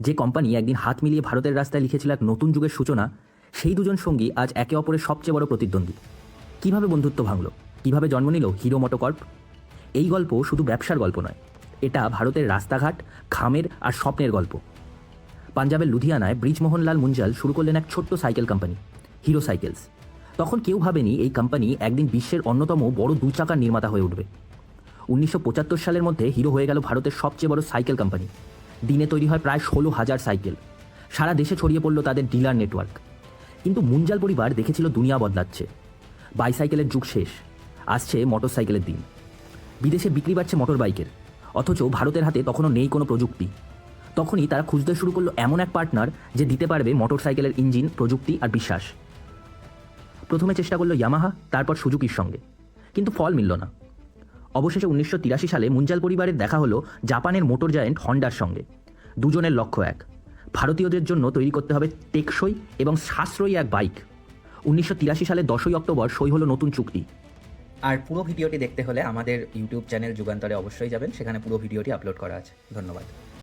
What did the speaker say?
যে কোম্পানি একদিন হাত মিলিয়ে ভারতের রাস্তায় লিখেছিল এক নতুন যুগের সূচনা, সেই দুজন সঙ্গী আজ একে অপরের সবচেয়ে বড় প্রতিদ্বন্দ্বী। কিভাবে বন্ধুত্ব ভাঙল, কিভাবে জন্ম নিল হিরো মোটোকর্প? এই গল্প শুধু ব্যবসার গল্প নয়, এটা ভারতের রাস্তাঘাট, খামের আর স্বপ্নের গল্প। পাঞ্জাবের লুধিয়ানায় ব্রিজমোহনলাল মুঞ্জাল শুরু করলেন এক ছোট্ট সাইকেল কোম্পানি, হিরো সাইকেলস। তখন কেউ ভাবেনি এই কোম্পানি একদিন বিশ্বের অন্যতম বড় চাকার নির্মাতা হয়ে উঠবে। 1975 সালের মধ্যে হিরো হয়ে গেল ভারতের সবচেয়ে বড় সাইকেল কোম্পানি। দিনে তৈরি হয় প্রায় 16,000 সাইকেল। সারা দেশে ছড়িয়ে পড়ল তাদের ডিলার নেটওয়ার্ক। কিন্তু মুঞ্জাল পরিবার দেখেছিল দুনিয়া বদলাচ্ছে। বাইসাইকেলের যুগ শেষ, আসছে মোটর সাইকেলের দিন। বিদেশে বিক্রি বাড়ছে মোটর বাইকের, অথচ ভারতের হাতে তখনও নেই কোনো প্রযুক্তি। তখনই তারা খুঁজতে শুরু করলো এমন এক পার্টনার যে দিতে পারবে মোটর সাইকেলের ইঞ্জিন, প্রযুক্তি আর বিশ্বাস। প্রথমে চেষ্টা করলো ইয়ামাহা, তারপর সুজুকির সঙ্গে, কিন্তু ফল মিলল না। অবশেষে 1983 সালে মুঞ্জাল পরিবারের দেখা হলো জাপানের মোটর জায়েন্ট হন্ডার সঙ্গে। দুজনের লক্ষ্য এক, ভারতীয়দের জন্য তৈরি করতে হবে টেকসই এবং সাশ্রয়ী এক বাইক। 1983 সালে 10ই অক্টোবর সই হলো নতুন চুক্তি। আর পুরো ভিডিওটি দেখতে হলে আমাদের ইউটিউব চ্যানেল যুগান্তরে অবশ্যই যাবেন, সেখানে পুরো ভিডিওটি আপলোড করা আছে। ধন্যবাদ।